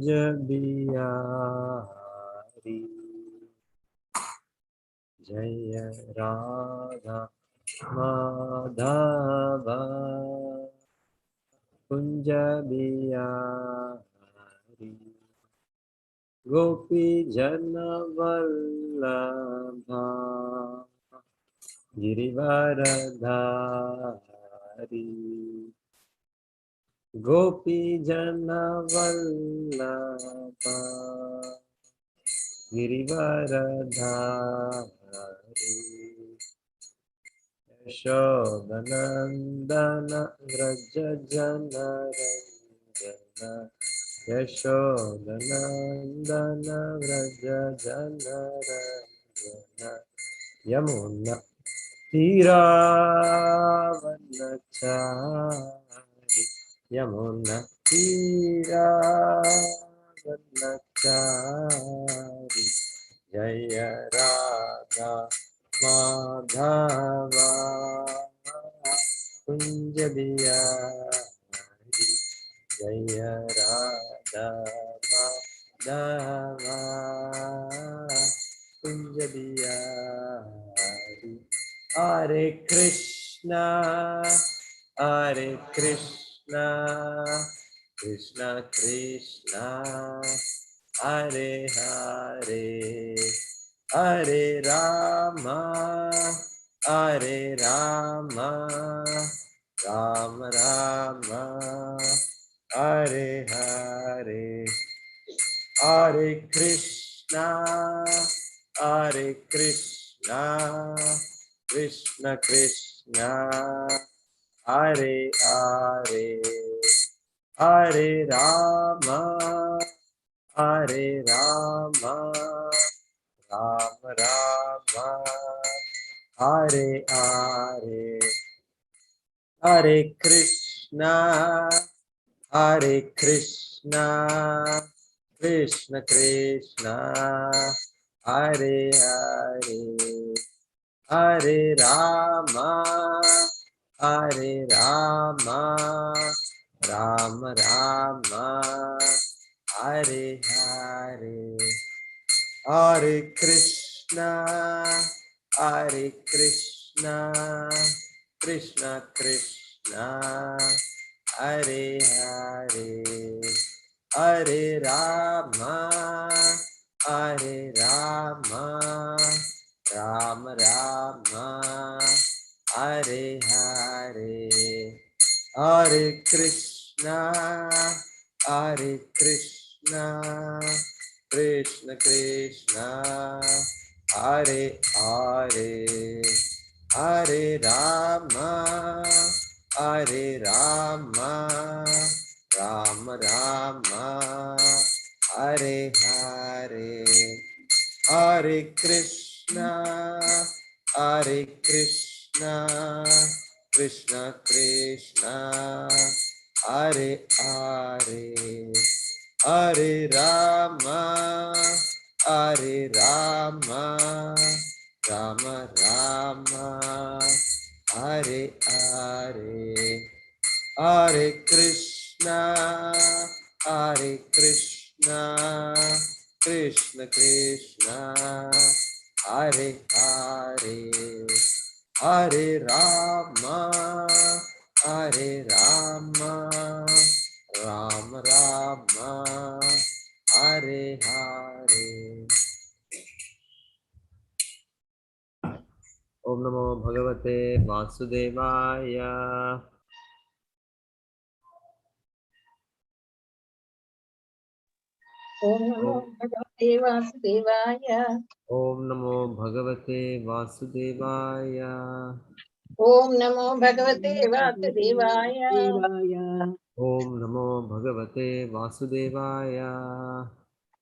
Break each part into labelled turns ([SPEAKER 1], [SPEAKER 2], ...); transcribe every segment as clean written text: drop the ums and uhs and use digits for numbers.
[SPEAKER 1] कुंज बिहारी जय राधा माधव कुंज बिहारी गोपी जन वल्लभा गिरिवरधारी गोपी जन वल्लभा गिरिवरधारी यशोदनंदन व्रज जनरंजन यशोदनंदन व्रज जनरंजन यमुना तीरावनचारी यमुना तीरावनचारी जय राधा माधवा कुंज बिहारी जय राधा माधवा कुंज बिहारी हरे कृष्णा कृष्णा कृष्णा हरे हरे हरे रामा राम राम हरे हरे हरे कृष्णा कृष्ण कृष्ण हरे हरे हरे राम राम राम हरे हरे हरे कृष्णा कृष्ण कृष्ण हरे हरे हरे राम राम राम हरे हरे हरे कृष्णा कृष्ण कृष्ण हरे हरे हरे राम राम राम हरे हरे हरे कृष्णा कृष्ण कृष्ण हरे हरे हरे राम राम राम हरे हरे हरे कृष्णा कृष्ण कृष्ण हरे हरे हरे राम राम राम हरे हरे हरे कृष्णा कृष्ण कृष्ण हरे हरे हरे राम राम राम हरे हरे। ओम नमो भगवते वासुदेवाय।
[SPEAKER 2] ओम नमो भगवते वासुदेवाय।
[SPEAKER 1] ओम नमो भगवते वासुदेवाय।
[SPEAKER 2] ओम नमो भगवते वासुदेवाय।
[SPEAKER 1] ओम नमो भगवते वासुदेवाय।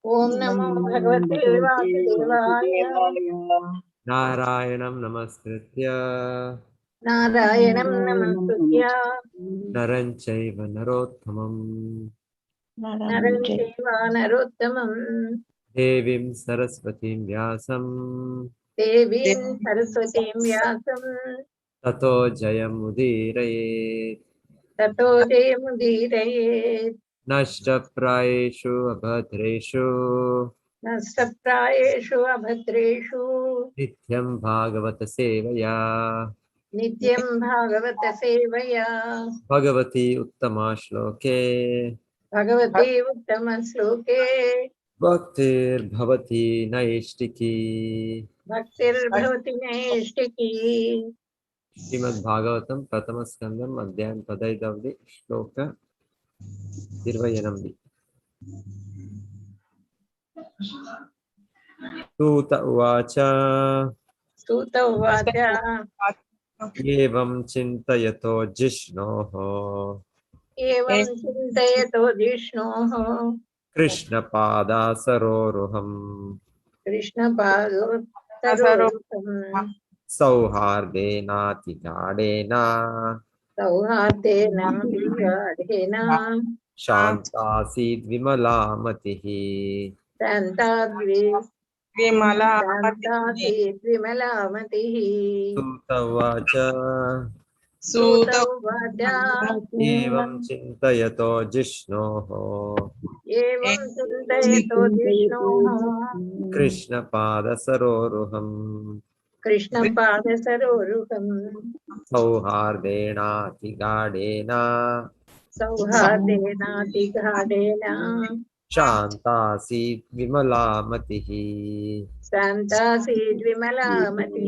[SPEAKER 2] ओम नमो भगवते वासुदेवाय।
[SPEAKER 1] नारायणं नमस्कृत्य
[SPEAKER 2] नारायणं नमस्कृत्य
[SPEAKER 1] नरं चैव नरोत्तमं
[SPEAKER 2] नरं चैव नरोत्तमं
[SPEAKER 1] देवीं सरस्वतीं व्यासं
[SPEAKER 2] देवीं सरस्वतीं व्यासं
[SPEAKER 1] ततो जयमुदीरयेत्।
[SPEAKER 2] ततो जयमुदीरयेत्।
[SPEAKER 1] नष्टप्रायेषु अभद्रेषु
[SPEAKER 2] नष्टप्रायेषु अभद्रेषु
[SPEAKER 1] नित्यं भागवत सेवया
[SPEAKER 2] नित्यं भागवत सेवया
[SPEAKER 1] भगवती उत्तमा श्लोके
[SPEAKER 2] भगवते उत्तमश्लोके
[SPEAKER 1] भक्तिर्भवति नैष्टिकी।
[SPEAKER 2] भक्तिर्भवति नैष्टिकी।
[SPEAKER 1] श्रीमद्भागवतं प्रथमस्कन्धम् अध्यायं 15 श्लोक 28. सूत उवाच
[SPEAKER 2] सूत उवाच
[SPEAKER 1] एवं चिन्तयतो जिष्णोः
[SPEAKER 2] एवं चिन्तयतो जिष्णोः
[SPEAKER 1] कृष्णपादासरोरुहम्
[SPEAKER 2] कृष्णपादोत्तरोरुहम्
[SPEAKER 1] सौहार्देनातिगाढेन
[SPEAKER 2] सौहार्देन विगाढेन
[SPEAKER 1] शान्तासीद् विमला मतिः।
[SPEAKER 2] शान्ताद्रि
[SPEAKER 3] विमलामतिः
[SPEAKER 2] शान्तासीत् विमलामतिः।
[SPEAKER 1] सूत उवाच
[SPEAKER 2] सूत उवाच
[SPEAKER 1] एवं चिन्तयतो जिष्णोः
[SPEAKER 2] एवं चिन्तयतो जिष्णोः
[SPEAKER 1] कृष्णपादसरोरुहम्
[SPEAKER 2] कृष्णपादसरोरुहम्
[SPEAKER 1] सौहार्देनातिगाढेन
[SPEAKER 2] सौहार्देनातिगाढेन
[SPEAKER 1] शान्तासीत् विमला मतिः।
[SPEAKER 2] शान्तासीत् विमलामतिः।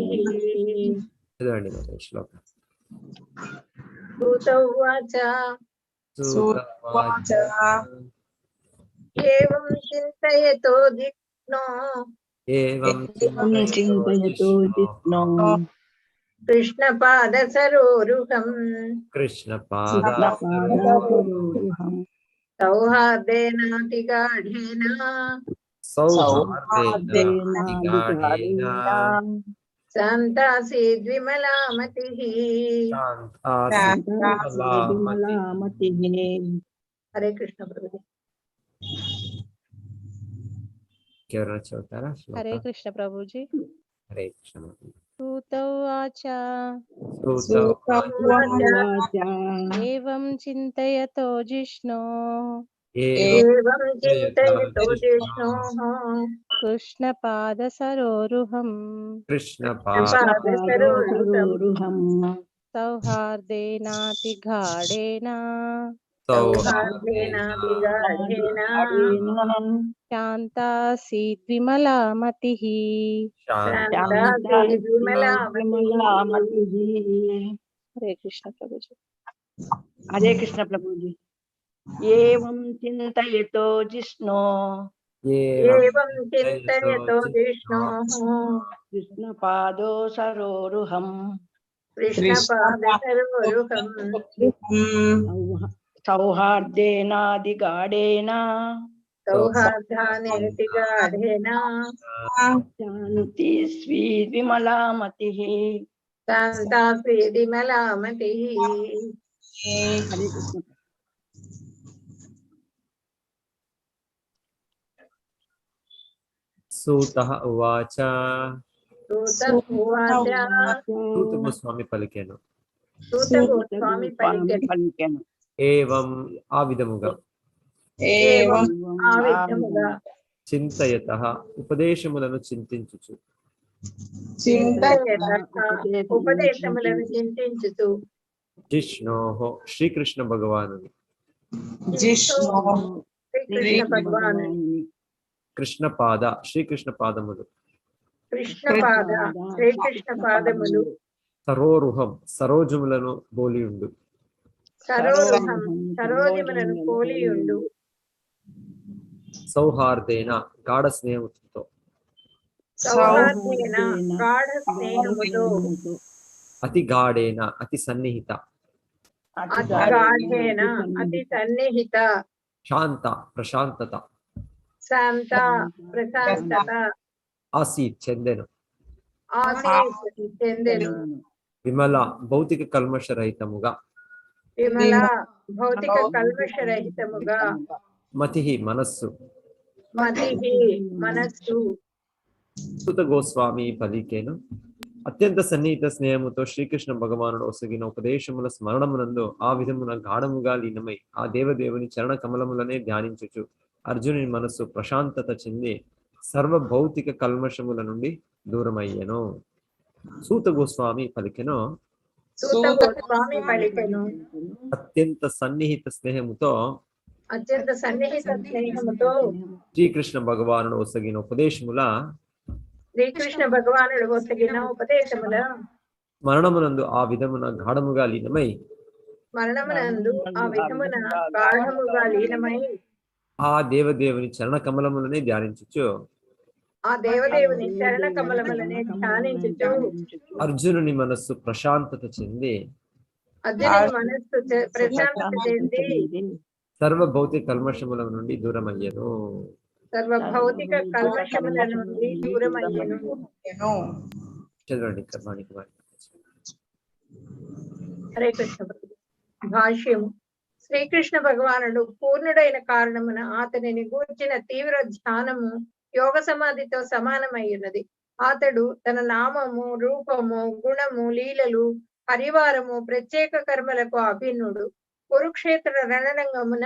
[SPEAKER 1] चदవండి మరి శ్లోక.
[SPEAKER 2] सूत उवाच
[SPEAKER 1] सूत उवाच
[SPEAKER 2] एवं चिन्तयतो जिष्णो
[SPEAKER 1] एवं
[SPEAKER 3] चिन्तयतो जिष्णो
[SPEAKER 2] कृष्णपादसरोरुहम्
[SPEAKER 3] कृष्णपादासरोरुहम्
[SPEAKER 2] सौहार्देनातिगाढेन
[SPEAKER 1] सौहार्देनातिगाढेन
[SPEAKER 2] शान्तासीत् विमलामतिः।
[SPEAKER 1] शान्तासीत् विमला मतिः।
[SPEAKER 3] विमलामतिः।
[SPEAKER 2] हरे कृष्ण प्रभु।
[SPEAKER 1] ఎవరైనా చదువుతారా శ్లోక?
[SPEAKER 4] हरे कृष्ण प्रभु जी।
[SPEAKER 1] హరే కృష్ణ.
[SPEAKER 4] सूत उवाच
[SPEAKER 1] सूत
[SPEAKER 3] उवाच
[SPEAKER 4] एवं चिन्तयतो जिष्णो
[SPEAKER 2] एवं चिन्तयतो जिष्णोः
[SPEAKER 4] कृष्णपादसरोरुहम्
[SPEAKER 2] कृष्णपादसरोरुहम्
[SPEAKER 4] सौहार्देनातिगाढेन
[SPEAKER 2] सौहार्देनातिगाढेन
[SPEAKER 4] शान्तासीत् विमला मतिः।
[SPEAKER 2] शान्तासीत् विमलामतिः।
[SPEAKER 4] हरे कृष्ण प्रभु जी।
[SPEAKER 3] हरे कृष्ण प्रभु जी। एवं चिन्तयतो जिष्णो
[SPEAKER 2] एवं चिन्तयतो जिष्णोः
[SPEAKER 3] कृष्णपादो सरोरुहम्
[SPEAKER 2] कृष्णपादसरोरुहम्
[SPEAKER 3] सौहार्देनादिगाढेन
[SPEAKER 2] सौहार्दानेतिगाढेन
[SPEAKER 3] शान्ति विमलामतिः।
[SPEAKER 2] शान्तासीत् विमलामतिः।
[SPEAKER 3] हरे कृष्ण।
[SPEAKER 1] सूतः उवाच
[SPEAKER 2] सूत उवाच
[SPEAKER 1] सूत गोस्वामी పలికెను.
[SPEAKER 2] सूत गोस्वामी पलिकेను
[SPEAKER 1] ఏవం ఆ విధముగా
[SPEAKER 2] एवं आ विधमुगा
[SPEAKER 1] చింతయతః ఉపదేశములను చింతించుచు
[SPEAKER 2] చింతయతః ఉపదేశములను చింతించుతూ
[SPEAKER 1] జిష్ణోః శ్రీకృష్ణ భగవానుని
[SPEAKER 2] శ్రీకృష్ణ భగవాను
[SPEAKER 1] కృష్ణపాద శ్రీకృష్ణ పాదములు
[SPEAKER 2] కృష్ణపాద శ్రీకృష్ణ పాదములు
[SPEAKER 1] సరోరుహం సరోజములను బోలియుండు
[SPEAKER 2] సరోరుహం సరోజములను పోలియుండు
[SPEAKER 1] సౌహార్దేన గాఢ స్నేహముతో
[SPEAKER 2] సౌహార్దేన గాఢ స్నేహముతో
[SPEAKER 1] అతి గాఢేన అతి సన్నిహిత
[SPEAKER 2] అతి గాఢేన అతి సన్నిహిత
[SPEAKER 1] శాంత ప్రశాంతత
[SPEAKER 2] శాంత ప్రశాంతత
[SPEAKER 1] ఆసీత్ చెందెను
[SPEAKER 2] ఆసీత్ చెందెను
[SPEAKER 1] విమల భౌతిక కల్మషరహితముగా
[SPEAKER 2] విమల భౌతిక కల్మషరహితముగా
[SPEAKER 1] మతిహి మనస్సు
[SPEAKER 2] మతిహి మనస్సు
[SPEAKER 1] సూత గోస్వామి పలికేను. అత్యంత సన్నిహిత స్నేహముతో శ్రీకృష్ణ భగవానుడు ఒసగిన ఉపదేశముల స్మరణమునందు ఆ విధమున గాఢముగా లీనమై ఆ దేవదేవుని చరణ కమలములనే ధ్యానించుచు అర్జునుని మనస్సు ప్రశాంతత చెంది సర్వ భౌతిక కల్మషముల నుండి దూరమయ్యెను. సూత గోస్వామి పలికెను,
[SPEAKER 2] సూత గోస్వామి పలికెను,
[SPEAKER 1] అత్యంత సన్నిహిత స్నేహముతో
[SPEAKER 2] అత్యంత సన్నిహిత స్నేహముతో
[SPEAKER 1] శ్రీకృష్ణ భగవానుడు ఒసగిన ఉపదేశముల
[SPEAKER 2] శ్రీకృష్ణ భగవానుడు ఒసగిన ఉపదేశముల
[SPEAKER 1] స్మరణమునందు ఆ విధమున గాఢముగా లీనమై
[SPEAKER 2] మరణమునందు ఆ విధమున గాఢముగా లీనమై
[SPEAKER 1] ఆ దేవదేవుని చరణ కమలములనే ధ్యానించుచు
[SPEAKER 2] ఆ దేవదేవుని చరణ కమలములనే ధ్యానించుచు
[SPEAKER 1] అర్జునుని మనస్సు ప్రశాంతత చెంది
[SPEAKER 2] అర్జునుని మనస్సు ప్రశాంతత చెంది
[SPEAKER 1] సర్వ భౌతిక కల్మషముల నుండి దూరమయ్యను.
[SPEAKER 2] సర్వ భౌతిక కల్మషముల నుండి దూరమయ్యెను.
[SPEAKER 1] చదవండి కర్మానికి
[SPEAKER 2] హరే కృష్ణ ప్రభు. భాష్యము. శ్రీకృష్ణ భగవానుడు పూర్ణుడైన కారణమున అతనిని గూర్చిన తీవ్ర ధ్యానము యోగ సమాధితో సమానమయ్యున్నది. అతడు తన నామము, రూపము, గుణము, లీలలు, పరివారము, ప్రత్యేక కర్మలకు అభిన్నుడు. కురుక్షేత్ర రణరంగమున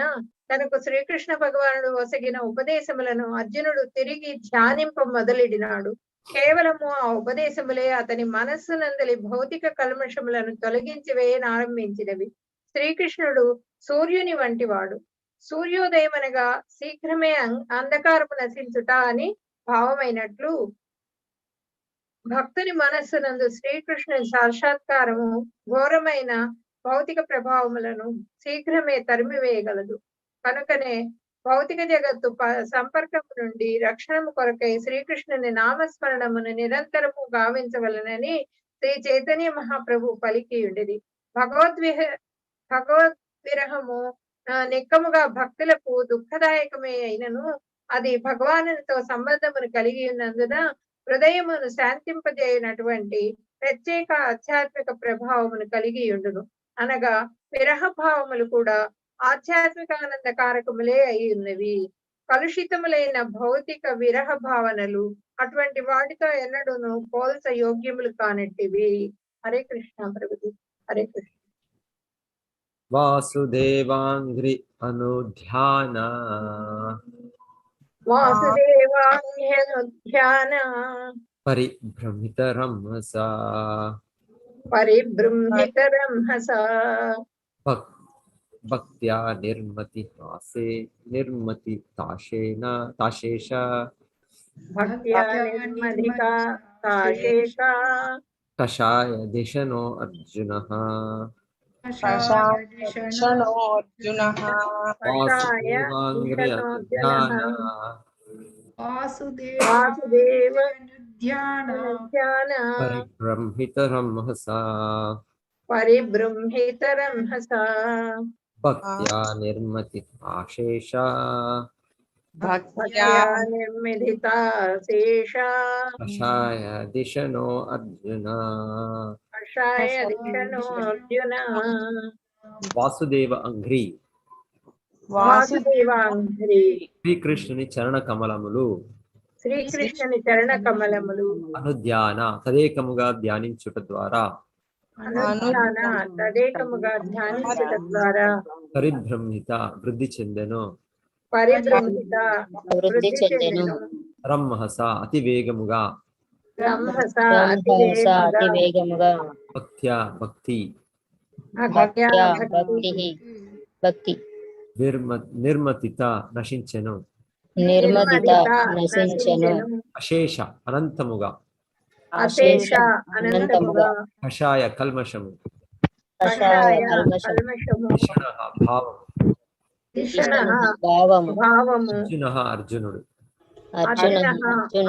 [SPEAKER 2] తనకు శ్రీకృష్ణ భగవానుడు ఒసగిన ఉపదేశములను అర్జునుడు తిరిగి ధ్యానింప మొదలెడినాడు. కేవలము ఆ ఉపదేశములే అతని మనస్సునందలి భౌతిక కల్మషములను తొలగించి వేయనారంభించినవి. శ్రీకృష్ణుడు సూర్యుని వంటివాడు. సూర్యోదయం అనగా శీఘ్రమే అంధకారము నశించుట అని భావమైనట్లు భక్తుని మనస్సునందు శ్రీకృష్ణుని సాక్షాత్కారము ఘోరమైన భౌతిక ప్రభావములను శీఘ్రమే తరిమివేయగలదు. కనుకనే భౌతిక జగత్తు సంపర్కము నుండి రక్షణము కొరకై శ్రీకృష్ణుని నామస్మరణమును నిరంతరము గావించవలనని శ్రీ చైతన్య మహాప్రభు పలికి ఉండేది. భగవద్విరహము నిక్కముగా భక్తులకు దుఃఖదాయకమే అయినను అది భగవానునితో సంబంధమును కలిగి ఉన్నందున హృదయమును శాంతింపజేయనటువంటి ప్రత్యేక ఆధ్యాత్మిక ప్రభావమును కలిగి ఉండును. అనగా విరహ భావములు కూడా ఆధ్యాత్మిక ఆనందకారకములే అయి ఉన్నవి. కలుషితములైన భౌతిక విరహ భావనలు అటువంటి వాటితో ఎన్నడూను పోల్చ యోగ్యములు కానట్టివి. హరే కృష్ణ ప్రభుజీ. హరే కృష్ణ.
[SPEAKER 1] వాసుదేవాంగ్రి అనుధ్యాన
[SPEAKER 2] వాసుదేవాన్యనుధ్యాన
[SPEAKER 1] పరిభ్రమితరమసా
[SPEAKER 2] పరిబృంహితరంహసా
[SPEAKER 1] భక్త్యా నిర్మతి తాశేష
[SPEAKER 2] భక్త్యా నిర్మదికా తాశేష
[SPEAKER 1] కషాయ దిశనో అర్జునః వాసుదేవాంగ్రి అనుధ్యాన
[SPEAKER 2] వాసుదేవానుధ్యాన
[SPEAKER 1] పరిభ్రమితరమసా
[SPEAKER 2] పరిబృంహితరంహసా
[SPEAKER 1] భక్త్యా నిర్మతి ఆశేష
[SPEAKER 2] భక్త్యా నిర్మిదితా శేష
[SPEAKER 1] కషాయ దిశనో అర్జున.
[SPEAKER 2] కషాయ దిశనో అర్జున.
[SPEAKER 1] వాసుదేవ అంఘ్రి
[SPEAKER 2] వాసుదేవాంగ్రి
[SPEAKER 1] శ్రీకృష్ణుని చరణ కమలములు
[SPEAKER 2] శ్రీకృష్ణుని చరణ కమలములు
[SPEAKER 1] అనుధ్యాన తదేకముగా ధ్యానించుట ద్వారా
[SPEAKER 2] అనుధ్యాన తదేకముగా ధ్యానించుట ద్వారా
[SPEAKER 1] పరిభ్రమిత వృద్ధి చెందెను.
[SPEAKER 2] పరిభ్రమిత వృద్ధి చెందెను.
[SPEAKER 1] రమ్మహస అతి వేగముగా
[SPEAKER 2] బ్రహ్మస
[SPEAKER 5] అతి వేగముగా
[SPEAKER 1] భక్తి
[SPEAKER 5] భక్తి
[SPEAKER 1] నిర్మతిత నశించెను.
[SPEAKER 5] నిర్మదిత నశించెను.
[SPEAKER 1] అశేష అనంతముగా
[SPEAKER 2] అశేష అనంతముగా
[SPEAKER 1] కషాయ కల్మషము
[SPEAKER 5] కషాయ కల్మషము
[SPEAKER 1] దిశనః భావము
[SPEAKER 2] దిశనః
[SPEAKER 5] భావము
[SPEAKER 2] భావము
[SPEAKER 1] అర్జునః అర్జునుడు.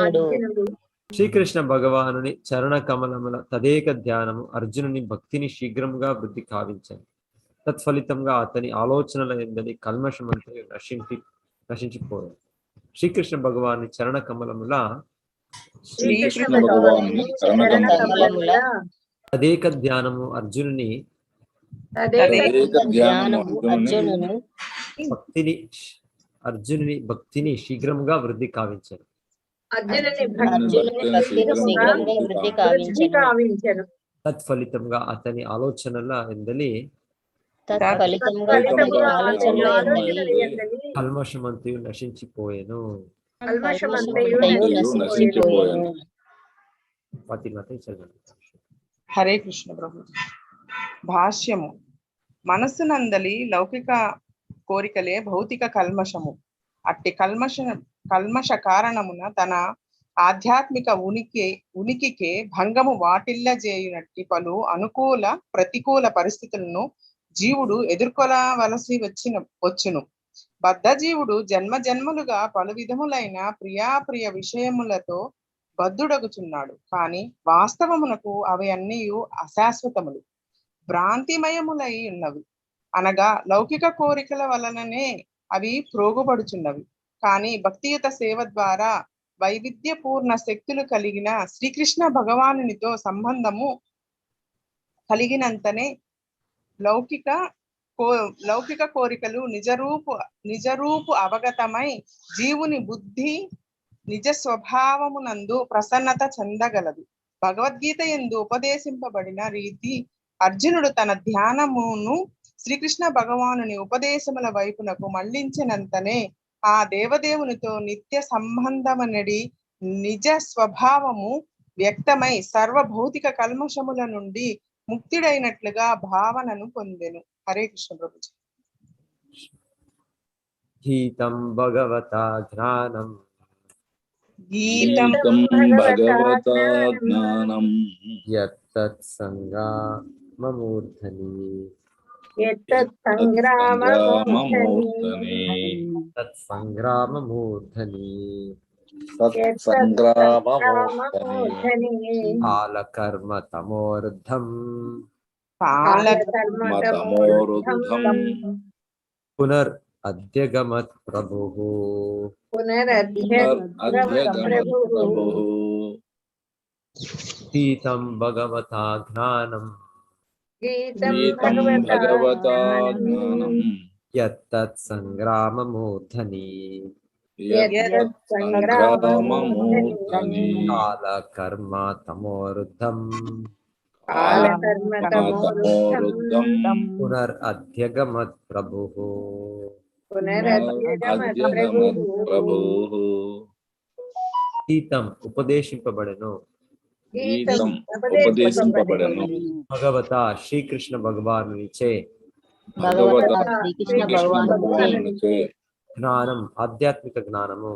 [SPEAKER 2] అర్జునుడు.
[SPEAKER 1] శ్రీకృష్ణ భగవానుని చరణ కమలముల తదేక ధ్యానము అర్జునుని భక్తిని శీఘ్రముగా వృద్ధి కావించాను. తత్ఫలితంగా అతని ఆలోచనల ఎందని కల్మషమంతా నశించిపోయాడు. శ్రీకృష్ణ భగవాని చరణ కమలముల
[SPEAKER 2] శ్రీకృష్ణ భగవానుని చరణ కమలముల
[SPEAKER 1] తదేక ధ్యానము అర్జునుని
[SPEAKER 5] ధ్యానము అర్జునుని
[SPEAKER 1] భక్తిని శీఘ్రముగా వృద్ధి కావించాను.
[SPEAKER 2] అర్జునుని
[SPEAKER 5] అర్జునుని భక్తిని శీఘ్రంగా వృద్ధి కావించెను.
[SPEAKER 2] కావించను.
[SPEAKER 1] తత్ఫలితంగా అతని ఆలోచనల ఎందలి
[SPEAKER 5] తత్ఫలితంగా అతని ఆలోచనలు ఎందలి
[SPEAKER 1] కల్మషమంతయు నశించిపోయెను.
[SPEAKER 2] కల్మషమంతయు
[SPEAKER 5] నశించిపోయెను.
[SPEAKER 1] ఫాతిమాతో చదవండి.
[SPEAKER 6] హరే కృష్ణ ప్రభు. భాష్యము. మనస్సునందలి లౌకిక కోరికలే భౌతిక కల్మషము. అట్టి కల్మష కారణమున తన ఆధ్యాత్మిక ఉనికికే భంగము వాటిల్లజేయునట్టి పలు అనుకూల ప్రతికూల పరిస్థితులను జీవుడు ఎదుర్కొనవలసి వచ్చును. బద్ధజీవుడు జన్మ జన్మలుగా పలు విధములైన ప్రియాప్రియ విషయములతో బద్ధుడగుచున్నాడు. కానీ వాస్తవమునకు అవి అన్నీ అశాశ్వతములు, భ్రాంతిమయములై ఉన్నవి. అనగా లౌకిక కోరికల వలననే అవి ప్రోగుపడుచున్నవి. కానీ భక్తియుత సేవ ద్వారా వైవిధ్యపూర్ణ శక్తులు కలిగిన శ్రీకృష్ణ భగవానునితో సంబంధము కలిగినంతనే లౌకిక కోరికలు నిజరూపు అవగతమై జీవుని బుద్ధి నిజ స్వభావమునందు ప్రసన్నత చెందగలదు. భగవద్గీత యందు ఉపదేశింపబడిన రీతి అర్జునుడు తన ధ్యానమును శ్రీకృష్ణ భగవానుని ఉపదేశముల వైపునకు మళ్లించినంతనే ఆ దేవదేవునితో నిత్య సంబంధమనడి నిజ స్వభావము వ్యక్తమై సర్వభౌతిక కల్మషముల నుండి ముక్తుడైనట్లుగా భావనను పొందెను. హరే కృష్ణ ప్రభుజీ.
[SPEAKER 1] గీతం భగవతా జ్ఞానం
[SPEAKER 6] గీతం
[SPEAKER 2] భగవతా
[SPEAKER 6] జ్ఞానం
[SPEAKER 1] యత్తత్ సంగ్రామమూర్ధని
[SPEAKER 2] సంగ్రామమూర్ధని
[SPEAKER 1] తత్ సంగ్రామమూర్ధని కాలకర్మ తమోర్ధం పునర్ అద్యగమత్ ప్రభుః. గీతం భగవతా జ్ఞానం యత్తత్ సంగ్రామమూర్ధని కాలకర్మ తమోర్ధం పునర్ అద్యగమత్ ప్రభుః. గీతం ఉపదేశింపబడెను భగవత శ్రీకృష్ణ భగవానునిచే జ్ఞానం ఆధ్యాత్మిక జ్ఞానము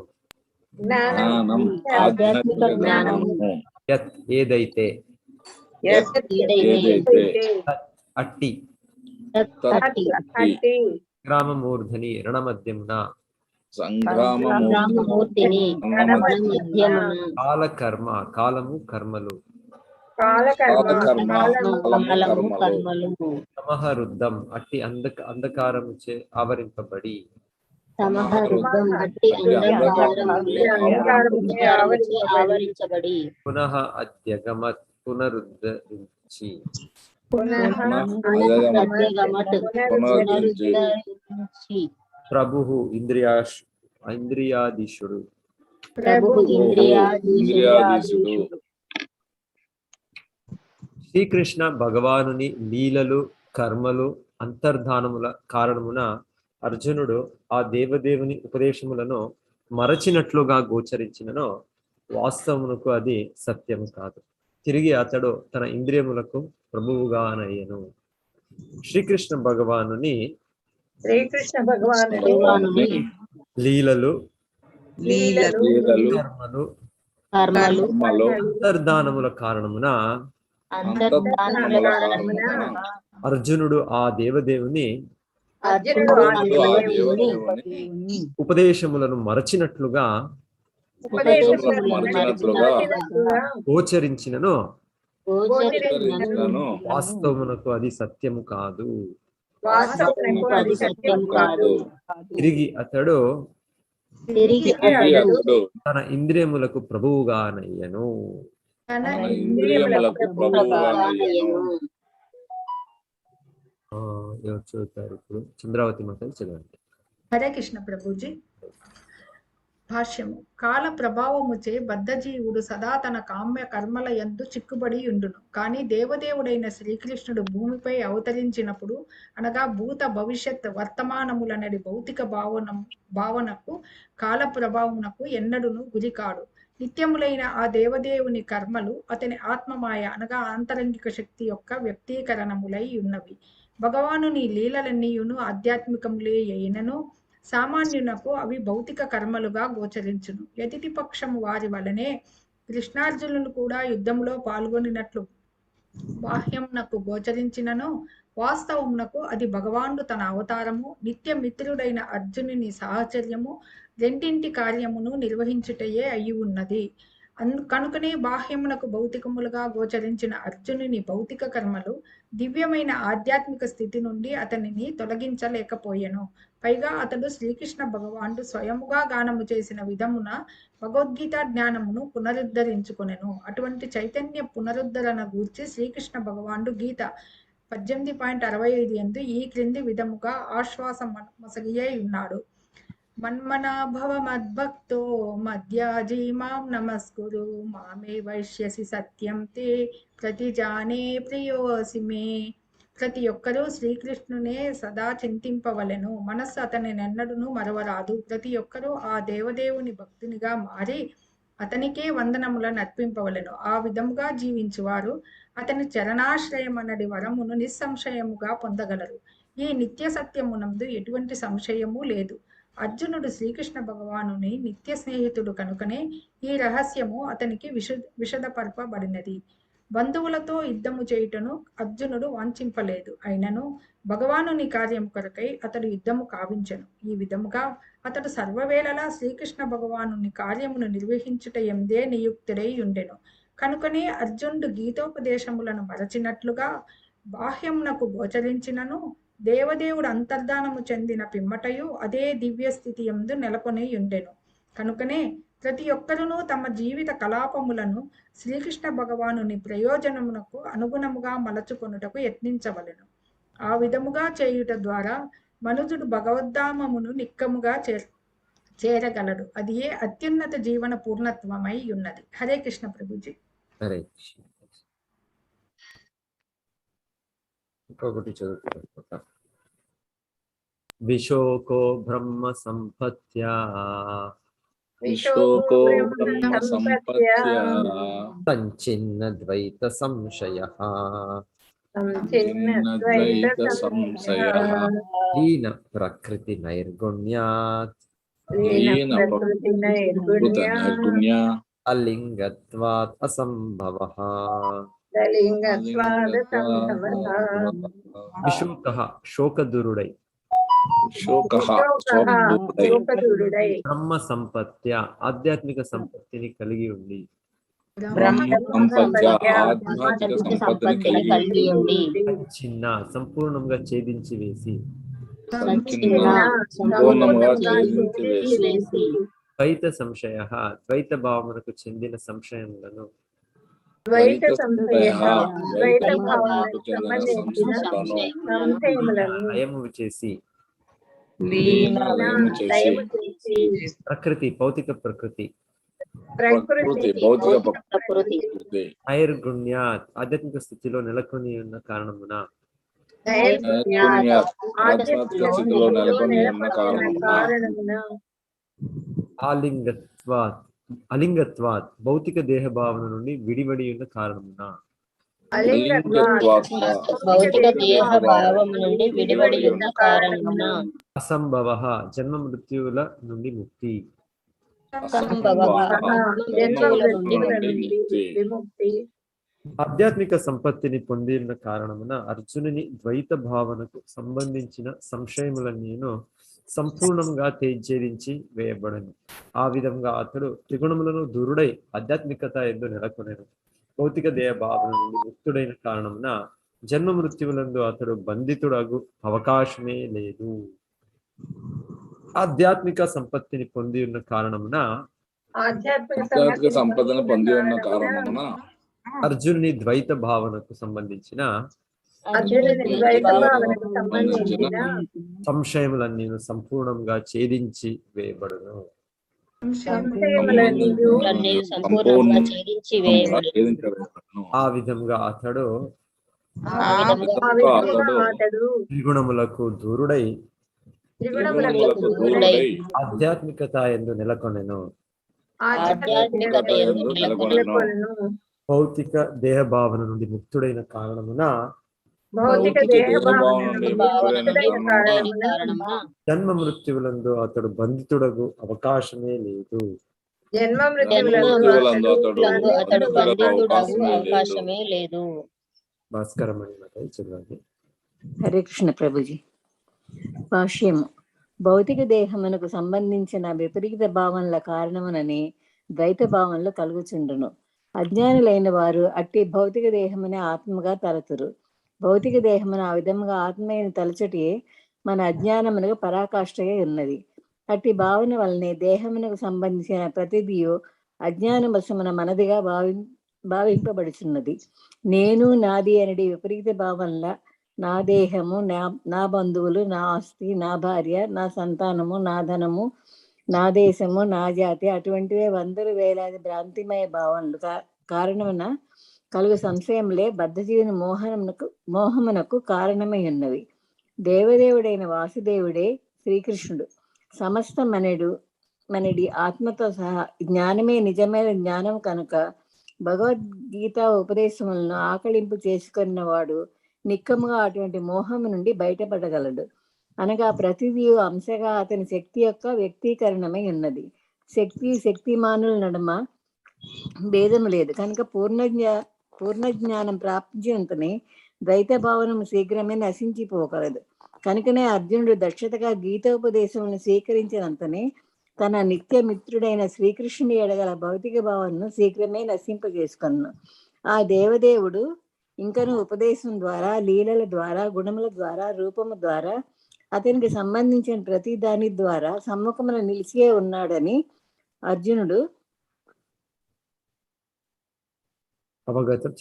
[SPEAKER 1] యత్ ఏదైతే అట్టి గ్రామమూర్ధని రణమధ్యమున కాలకర్మ కాలము కర్మలు సమహరుద్ధం అట్టి అంధకారముచే ఆవరింపబడి పునః అద్యగమత్ పునరుద్ధరించి ప్రభుః ఇంద్రియాధీశుడు. శ్రీకృష్ణ భగవానుని లీలలు కర్మలు అంతర్ధానముల కారణమున అర్జునుడు ఆ దేవదేవుని ఉపదేశములను మరచినట్లుగా గోచరించిననో వాస్తవమునకు అది సత్యము కాదు. తిరిగి అతడు తన ఇంద్రియములకు ప్రభువుగానయ్యను. శ్రీకృష్ణ భగవానుని లీలలు కర్మలు అంతర్ధానముల కారణమున అర్జునుడు ఆ దేవదేవుని ఉపదేశములను మరచినట్లుగా గోచరించినను వాస్తవమునకు అది సత్యము కాదు. తిరిగి అతడు తన ఇంద్రియములకు ప్రభువుగానయ్యను. ఎవరు చదువుతారు ఇప్పుడు? చంద్రావతి మాత చదవండి.
[SPEAKER 7] హరే కృష్ణ ప్రభుజీ. భాష్యము కాల ప్రభావముచే బద్ధజీవుడు సదా తన కామ్య కర్మల యందు చిక్కుబడి ఉండును. కానీ దేవదేవుడైన శ్రీకృష్ణుడు భూమిపై అవతరించినప్పుడు అనగా భూత భవిష్యత్ వర్తమానములనడి భౌతిక భావనకు కాల ప్రభావమునకు ఎన్నడును గురికాడు. నిత్యములైన ఆ దేవదేవుని కర్మలు అతని ఆత్మమాయ అనగా ఆంతరంగిక శక్తి యొక్క వ్యక్తీకరణములై ఉన్నవి. భగవానుని లీలలన్నీయును ఆధ్యాత్మికములే అయినను సామాన్యునకు అవి భౌతిక కర్మలుగా గోచరించును. యతిథి పక్షము వారి వలనే కృష్ణార్జునులు కూడా యుద్ధంలో పాల్గొనినట్లు బాహ్యమునకు గోచరించినను వాస్తవమునకు అది భగవానుడు తన అవతారము నిత్య మిత్రుడైన అర్జునుని సాహచర్యము రెండింటి కార్యమును నిర్వహించుటయే అయి ఉన్నది. కనుకనే బాహ్యమునకు భౌతికములుగా గోచరించిన అర్జునుని భౌతిక కర్మలు దివ్యమైన ఆధ్యాత్మిక స్థితి నుండి అతనిని తొలగించలేకపోయెను. పైగా అతడు శ్రీకృష్ణ భగవానుడు స్వయముగా గానము చేసిన విధమున భగవద్గీత జ్ఞానమును పునరుద్ధరించుకొనెను. అటువంటి చైతన్య పునరుద్ధరణ గూర్చి శ్రీకృష్ణ భగవానుడు గీత 18.65 యందు ఈ క్రింది విధముగా ఆశ్వాసమసగియే ఉన్నాడు. మన్మనాభవ మద్భక్తో మధ్యాజీ మాం నమస్కురు మామే వైశ్యసి సత్యం తే ప్రతిజానే ప్రియోసి మే. ప్రతి ఒక్కరూ శ్రీకృష్ణునే సదా చింతింపవలెను. మనస్సు అతని నెన్నడును మరవరాదు. ప్రతి ఒక్కరూ ఆ దేవదేవుని భక్తునిగా మారి అతనికే వందనములను అర్పింపవలెను. ఆ విధముగా జీవించువారు అతని చరణాశ్రయమనడి వరమును నిస్సంశయముగా పొందగలరు. ఈ నిత్య సత్యమునందు ఎటువంటి సంశయము లేదు. అర్జునుడు శ్రీకృష్ణ భగవానుని నిత్య స్నేహితుడు కనుకనే ఈ రహస్యము అతనికి విషదపరపబడినది. బంధువులతో యుద్ధము చేయుటను అర్జునుడు వాంఛింపలేదు. అయినను భగవానుని కార్యము కొరకై అతడు యుద్ధము కావించెను. ఈ విధముగా అతడు సర్వవేళలా శ్రీకృష్ణ భగవానుని కార్యమును నిర్వహించుట ఎందే నియుక్తుడై ఉండెను. కనుకనే అర్జునుడు గీతోపదేశములను మరచినట్లుగా బాహ్యమునకు గోచరించినను దేవదేవుడు అంతర్ధానము చెందిన పిమ్మటయు అదే దివ్య స్థితి యందు నెలకొని ఉండెను. కనుకనే ప్రతి ఒక్కరును తమ జీవిత కలాపములను శ్రీకృష్ణ భగవానుని ప్రయోజనమునకు అనుగుణముగా మలచుకొనుటకు యత్నించవలెను. ఆ విధముగా చేయుట ద్వారా మనుజుడు భగవద్ధామమును నిక్కముగా చేరగలడు. అది ఏ అత్యున్నత జీవన పూర్ణత్వమై ఉన్నది. హరే కృష్ణ ప్రభుజీ.
[SPEAKER 1] హరే కృష్ణ. ఇంకొకటి చదువుకుంటా. విశోకో బ్రహ్మ సంపత్యా
[SPEAKER 2] విశోకో బ్రహ్మ సంపత్యా
[SPEAKER 1] సంచిన్న ద్వైత సంశయః
[SPEAKER 2] ద్వైత సంశయః
[SPEAKER 1] హీన ప్రకృతి నైర్గుణ్యాత్
[SPEAKER 2] హీన ప్రకృతి నైర్గుణ్యా
[SPEAKER 1] అలింగత్వాత్ అసంభవః. విశోకః శోకదురుడై
[SPEAKER 2] శోకః
[SPEAKER 1] బ్రహ్మ సంపత్య ఆధ్యాత్మిక సంపత్తిని కలిగి ఉండి
[SPEAKER 2] సంపత్య ఆధ్యాత్మిక సంపత్తిని కలిగి ఉండి
[SPEAKER 1] చిన్న సంపూర్ణంగా ఛేదించి వేసి
[SPEAKER 2] సంపూర్ణంగా ఛేదించి వేసి
[SPEAKER 1] ద్వైత సంశయ ద్వైత భావమునకు చెందిన సంశయములను
[SPEAKER 2] ద్వైత భావనకు చెందిన సంశయములను
[SPEAKER 1] లయము చేసి
[SPEAKER 2] లయము చేసి
[SPEAKER 1] ప్రకృతి భౌతిక ప్రకృతి
[SPEAKER 2] భౌతిక ప్రకృతి
[SPEAKER 1] నైర్గుణ్యాత్ ఆధ్యాత్మిక స్థితిలో నెలకొని ఉన్న కారణమున
[SPEAKER 2] ఆధ్యాత్మిక స్థితిలో నెలకొని ఉన్న కారణమున
[SPEAKER 1] అలింగత్వాత్ భౌతిక దేహ భావన నుండి విడివడి ఉన్న కారణమున
[SPEAKER 5] భౌతిక దేహ భావము నుండి విడివడి ఉన్న కారణమున
[SPEAKER 1] అసంభవ జన్మ మృత్యువుల నుండి ముక్తి ఆధ్యాత్మిక సంపత్తిని పొంది ఉన్న కారణమున అర్జునుని ద్వైత భావనకు సంబంధించిన సంశయములన్నీను సంపూర్ణంగా తేజేరించి వేయబడను. ఆ విధంగా అతడు త్రిగుణములను దూరుడై ఆధ్యాత్మికత ఎందు నెలకొనెను. భౌతిక దేహ భావన నుండి ముక్తుడైన కారణమున జన్మ మృత్యువులందు అతడు బంధితుడగు అవకాశమే లేదు. ఆధ్యాత్మిక సంపత్తిని పొంది ఉన్న కారణమున
[SPEAKER 2] ఆధ్యాత్మిక సంపదను పొంది ఉన్న కారణమున
[SPEAKER 1] అర్జునుని ద్వైత భావనకు సంబంధించిన సంశయములన్నీ సంపూర్ణంగా ఛేదించి వేయబడును.
[SPEAKER 5] సంశయములన్నీ సంపూర్ణంగా ఛేదించి వేయబడెను.
[SPEAKER 1] ఆ విధంగా అతడు
[SPEAKER 5] ఆ విధముగా
[SPEAKER 2] అతడు
[SPEAKER 1] త్రిగుణములకు దూరుడై
[SPEAKER 5] త్రిగుణములకు దూరుడై
[SPEAKER 1] ఆధ్యాత్మికత ఎందు నెలకొనెను.
[SPEAKER 5] ఆధ్యాత్మికత యందు నెలకొనెను.
[SPEAKER 1] భౌతిక దేహ భావన నుండి ముక్తుడైన కారణమున
[SPEAKER 5] భౌతిక దేహభావన నుండి ముక్తుడైన కారణమున
[SPEAKER 1] జన్మ మృత్యువులందు అతడు బంధితుడగు అవకాశమే లేదు.
[SPEAKER 5] జన్మ మృత్యువులందు అతడు బంధితుడగు అవకాశమే లేదు.
[SPEAKER 1] భాస్కరమణి మాతాజీ చదవండి.
[SPEAKER 8] హరే కృష్ణ ప్రభుజీ. భాష్యము. భౌతిక దేహమునకు సంబంధించిన విపరీత భావనల కారణమునని ద్వైత భావనలు కలుగుచుండును. అజ్ఞానులైన వారు అట్టి భౌతిక దేహమునే ఆత్మగా తలతురు. భౌతిక దేహమును ఆ విధముగా ఆత్మని తలచుటియే మన అజ్ఞానమునకు పరాకాష్ఠగా ఉన్నది. అట్టి భావన వలనే దేహమునకు సంబంధించిన ప్రతిదియు అజ్ఞాన వశమున మనదిగా భావింపబడుచున్నది. నేను నాది అనేది విపరీత భావనల నా దేహము, నా బంధువులు, నా ఆస్తి, నా భార్య, నా సంతానము, నా ధనము, నా దేశము, నా జాతి అటువంటివే వందల వేలాది భ్రాంతిమయ భావనలు కారణమున కలుగు సంశయంలే బద్ధజీవుని మోహమునకు కారణమై ఉన్నవి. దేవదేవుడైన వాసుదేవుడే శ్రీకృష్ణుడు. సమస్త మనడి ఆత్మతో సహా జ్ఞానమే నిజమైన జ్ఞానం కనుక భగవద్గీత ఉపదేశములను ఆకళింపు చేసుకున్నవాడు నిక్కముగా అటువంటి మోహము నుండి బయటపడగలడు. అనగా ప్రతిదీ అంశగా అతని శక్తి యొక్క వ్యక్తీకరణమై ఉన్నది. శక్తిమానుల నడుమ భేదము లేదు కనుక పూర్ణ జ్ఞానం ప్రాప్తించునే ద్వైత భావనము శీఘ్రమే నశించిపోగలదు. కనుకనే అర్జునుడు దక్షతగా గీతోపదేశమును స్వీకరించినంతనే తన నిత్య మిత్రుడైన శ్రీకృష్ణుని ఎడగల భౌతిక భావనను శీఘ్రమే నశింపజేసుకున్నాను. ఆ దేవదేవుడు ఇంకను ఉపదేశం ద్వారా, లీలల ద్వారా, గుణముల ద్వారా, రూపము ద్వారా అతనికి సంబంధించిన ప్రతి దాని ద్వారా సమ్ముఖమున నిలిచియే ఉన్నాడని అర్జునుడు అవగతం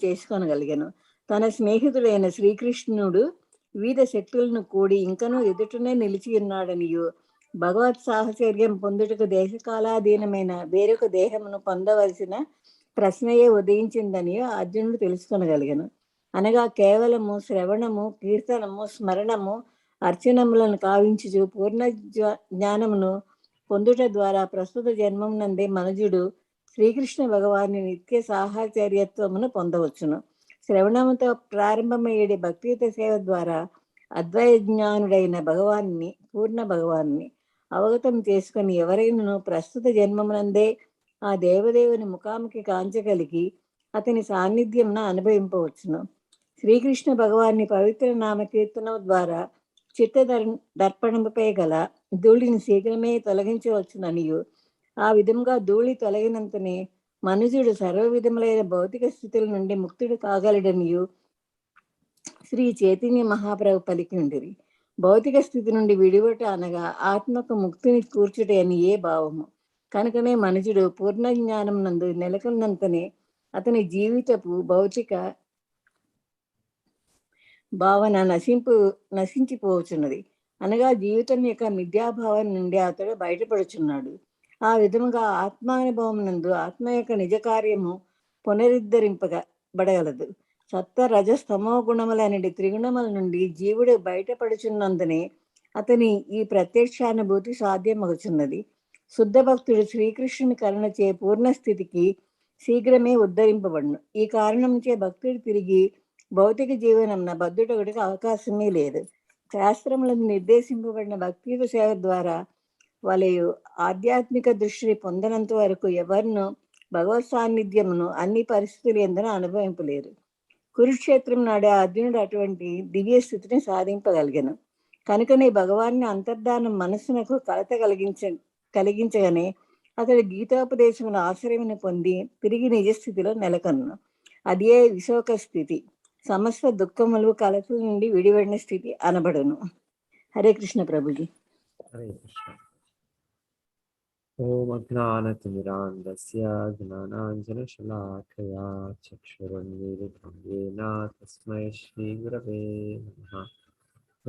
[SPEAKER 8] చేసుకోనగలిగాను. తన స్నేహితుడైన శ్రీకృష్ణుడు వివిధ శక్తులను కూడి ఇంకనూ ఎదుటనే నిలిచి ఉన్నాడనియు, భగవత్ సాహచర్యం పొందుటకు దేశకాలాధీనమైన వేరొక దేహమును పొందవలసిన ప్రశ్నయే ఉదయించిందని అర్జునుడు తెలుసుకొనగలిగాను. అనగా కేవలము శ్రవణము, కీర్తనము, స్మరణము, అర్చనములను కావించుచు పూర్ణ జ్ఞానమును పొందుట ద్వారా ప్రస్తుత జన్మమునందే మనుజుడు శ్రీకృష్ణ భగవాని నిత్య సాహచర్యత్వమును పొందవచ్చును. శ్రవణముతో ప్రారంభమయ్యే భక్తియుత సేవ ద్వారా అద్వైత జ్ఞానుడైన పూర్ణ భగవాన్ని అవగతం చేసుకుని ఎవరైనా ప్రస్తుత జన్మమునందే ఆ దేవదేవుని ముఖాముఖి కాంచగలిగి అతని సాన్నిధ్యంన అనుభవింపవచ్చును. శ్రీకృష్ణ భగవాన్ని పవిత్ర నామ కీర్తనం ద్వారా చిత్త దర్పణముపై గల ధూళిని శీఘ్రమే తొలగించవచ్చుననియు, ఆ విధంగా ధూళి తొలగినంతనే మనుజుడు సర్వ విధములైన భౌతిక స్థితుల నుండి ముక్తుడు కాగలడనియు శ్రీ చైతన్య మహాప్రభు పలికి ఉండిరి. భౌతిక స్థితి నుండి విడివట అనగా ఆత్మకు ముక్తిని కూర్చుట అని ఏ భావము. కనుకనే మనుజుడు పూర్ణ జ్ఞానం నందు నెలకొన్నంతనే అతని జీవితపు భౌతిక భావన నశించిపోవచ్చున్నది. అనగా జీవితం యొక్క మిథ్యాభావం నుండి అతడు బయటపడుచున్నాడు. ఆ విధముగా ఆత్మానుభవం నందు ఆత్మ యొక్క నిజ కార్యము పునరుద్ధరింపబడగలదు. సత్వ రజస్తమో గుణములనే త్రిగుణముల నుండి జీవుడు బయటపడుచున్నందునే అతని ఈ ప్రత్యక్షానుభూతి సాధ్యమవుతున్నది. శుద్ధ భక్తుడు శ్రీకృష్ణుని కరుణచే పూర్ణ స్థితికి శీఘ్రమే ఉద్ధరింపబడును. ఈ కారణంచే భక్తుడు తిరిగి భౌతిక జీవనంన బద్ధుడొకటికి అవకాశమే లేదు. శాస్త్రములను నిర్దేశింపబడిన భక్తియుత సేవ ద్వారా వాళ్ళు ఆధ్యాత్మిక దృష్టిని పొందనంత వరకు ఎవరినూ భగవత్ సాన్నిధ్యమును అన్ని పరిస్థితులు ఎందున అనుభవింపలేరు. కురుక్షేత్రం నాడే అర్జునుడు అటువంటి దివ్య స్థితిని సాధింపగలిగాను. కనుకనే భగవాన్ని అంతర్ధానం మనస్సునకు కలత కలిగించగానే అతడు గీతోపదేశముల ఆశ్రయమును పొంది తిరిగి నిజస్థితిలో నెలకొను. అదే విశోక స్థితి. సమస్త దుఃఖములు కలతల నుండి విడిపడిన స్థితి అనబడును. హరే కృష్ణ ప్రభుజీ.
[SPEAKER 1] హరే కృష్ణ. ఓం అజ్ఞానతిమిరాంధస్య జ్ఞానాంజనశలాకయా చక్షురున్మిలితం యేన తస్మై శ్రీ గురవే నమః.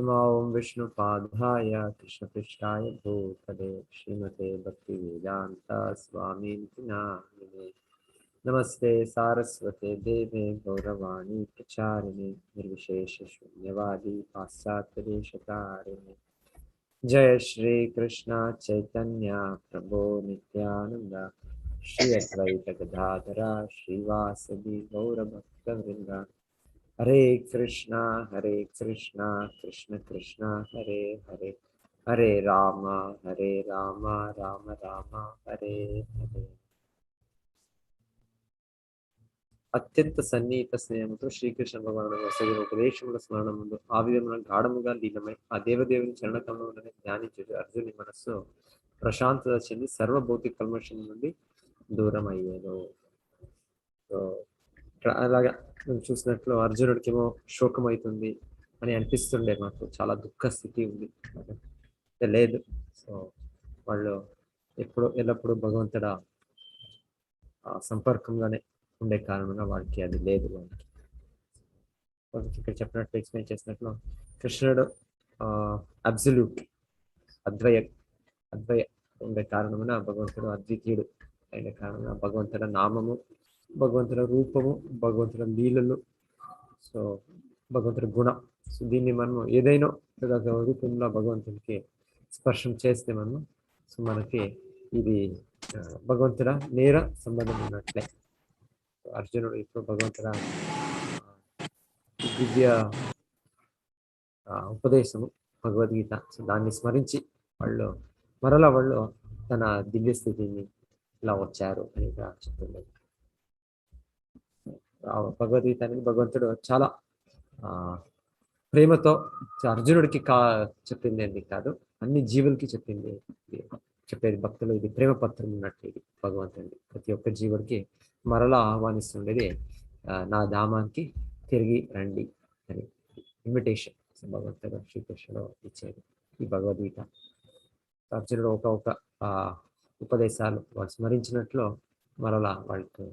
[SPEAKER 1] नमो ओं विष्णुपादाय कृष्णपृष्ठाय भूतले श्रीमते भक्तिवेदांत स्वामिनिति नामिने। नमस्ते सारस्वते देवे गौरवाणी प्रचारिणे निर्विशेष शून्यवादी पाश्चात्यदेशतारिणे। जय श्री कृष्ण चैतन्य प्रभो नित्यानंद श्री अद्वैत गदाधर श्रीवासदि गौरभक्तवृंद। हरे कृष्णा कृष्ण कृष्ण हरे हरे, हरे राम राम राम हरे हरे. అత్యంత సన్నిహిత స్నేహంతో శ్రీకృష్ణ భగవానుడు వసగిన ఉపదేశముల స్మరణ ముందు ఆ విధమున గాఢముగా లీనమై ఆ దేవదేవుని చరణకమలనే ధ్యానించు అర్జుని మనస్సు ప్రశాంతత చెంది సర్వభౌతిక కల్మషం నుండి దూరం అయ్యేను. సో అలాగా మేము చూసినట్లు అర్జునుడికేమో శోకం అవుతుంది అని అనిపిస్తుండే, మాకు చాలా దుఃఖ స్థితి ఉంది లేదు. సో వాళ్ళు ఎల్లప్పుడూ భగవంతుడ సంపర్కంలోనే ఉండే కారణంగా వాడికి అది లేదు. వాళ్ళకి ఇక్కడ చెప్పినట్లు ఎక్స్ప్లెయిన్ చేసినట్లు కృష్ణుడు అబ్సల్యూట్ అద్వయ ఉండే కారణమున భగవంతుడు అద్వితీయుడు అయిన కారణంగా భగవంతుడ నామము, భగవంతుడ రూపము, భగవంతుడ లీలలు, సో భగవంతుడి గుణ, సో దీన్ని మనము ఏదైనా రూపంలో భగవంతుడికి స్పర్శం చేస్తే మనము సో మనకి ఇది భగవంతుడ నేర సంబంధం ఉన్నట్లే. అర్జునుడు ఇప్పుడు భగవంతుడ దివ్య ఉపదేశము భగవద్గీత, సో దాన్ని స్మరించి వాళ్ళు తన దివ్య స్థితిని ఇలా వచ్చారు అని చెప్తున్నారు. భగవద్గీత అనేది భగవంతుడు చాలా ప్రేమతో అర్జునుడికి చెప్పింది అని కాదు, అన్ని జీవులకి చెప్పేది భక్తులు. ఇది ప్రేమ పత్రం ఉన్నట్టు ఇది భగవంతుడి ప్రతి ఒక్క జీవుడికి మరలా ఆహ్వానిస్తుండేది నా ధామానికి తిరిగి రండి అని ఇన్విటేషన్ భగవంతుడు శ్రీకృష్ణుడు ఇచ్చేది ఈ భగవద్గీత. అర్జునుడు ఒక ఉపదేశాలు వాళ్ళు స్మరించినట్లు మరలా వాళ్ళకి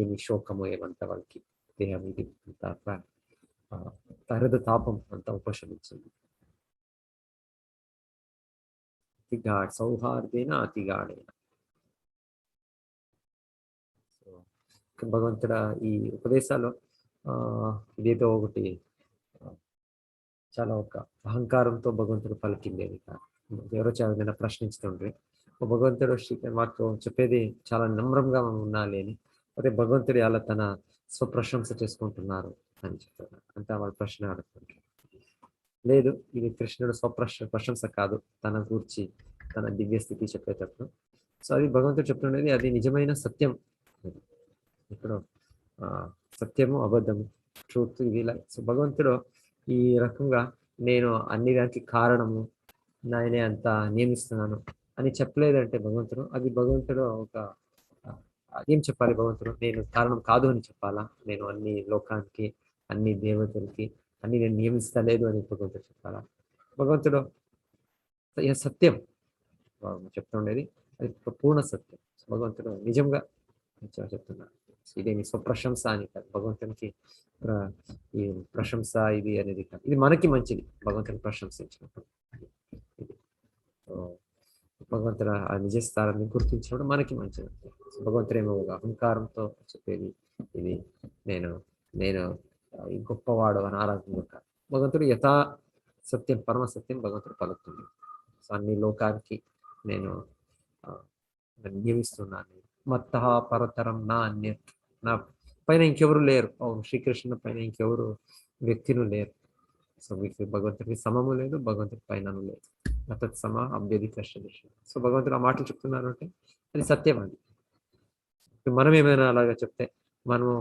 [SPEAKER 1] ఏమి శోకము ఏమంతా వాళ్ళకి దేహం ఇది అంత తరద తాపం అంతా ఉపశమించింది. సౌహార్దేన అతిగాడేన. సో భగవంతుడ ఈ ఉపదేశాలు ఇదేదో ఒకటి చాలా ఒక అహంకారంతో భగవంతుడు పలికిండేది కాదు. ఎవరో చాలా ప్రశ్నిస్తుండ్రి, భగవంతుడు మాకు చెప్పేది చాలా నమ్రంగా ఉండాలి అని, అదే భగవంతుడు అలా తన స్వప్రశంస చేసుకుంటున్నారు అని చెప్తున్నారు. అంతా వాళ్ళు ప్రశ్న అడుగుతుంటారు. లేదు, ఇది కృష్ణుడు ప్రశంస కాదు, తన గురించి తన దివ్య స్థితి చెప్పేటప్పుడు. సో అది భగవంతుడు చెప్తుండేది, అది నిజమైన సత్యం. ఇప్పుడు సత్యము అబద్ధము, ట్రూత్ ఇది ఇలా. సో భగవంతుడు ఈ రకంగా నేను అన్ని దానికి కారణము, నేనే అంతా నియమిస్తున్నాను అని చెప్పలేదంటే భగవంతుడు, అది భగవంతుడు ఒక ఏం చెప్పాలి? భగవంతుడు నేను కారణం కాదు అని చెప్పాలా? నేను అన్ని లోకానికి, అన్ని దేవతలకి అన్ని నేను నియమిస్తలేదు అని భగవంతుడు చెప్పాలా? భగవంతుడు సత్యం చెప్తుండేది, అది పూర్ణ సత్యం. భగవంతుడు నిజంగా చెప్తున్నాడు. ఇదేమి స్వప్రశంస అని కాదు, భగవంతునికి ఈ ప్రశంస ఇది అనేది కాదు, ఇది మనకి మంచిది భగవంతుని ప్రశంసించినప్పుడు. భగవంతుడు ఆ నిజస్థానాన్ని గుర్తించినప్పుడు మనకి మంచిది. భగవంతుడు ఏమో ఒక అహంకారంతో చెప్పేది, ఇది నేను గొప్పవాడు అని ఆరాధన కాదు. భగవంతుడు యథా సత్యం, పరమ సత్యం భగవంతుడు పలుకుతుంది. సో అన్ని లోకానికి నేను నియమిస్తున్నాను. మత్త పరతరం నా అన్యత్, నా పైన ఇంకెవరు లేరు, శ్రీకృష్ణుని పైన ఇంకెవరు వ్యక్తులు లేరు. సో మీకు భగవంతుడికి సమము లేదు, భగవంతుడి పైన లేదు. అతత్ సమ అభ్యధిక సదృశం. సో భగవంతుడు ఆ మాటలు చెప్తున్నారు అంటే అది సత్యం. అది మనం ఏమైనా అలాగా చెప్తే మనము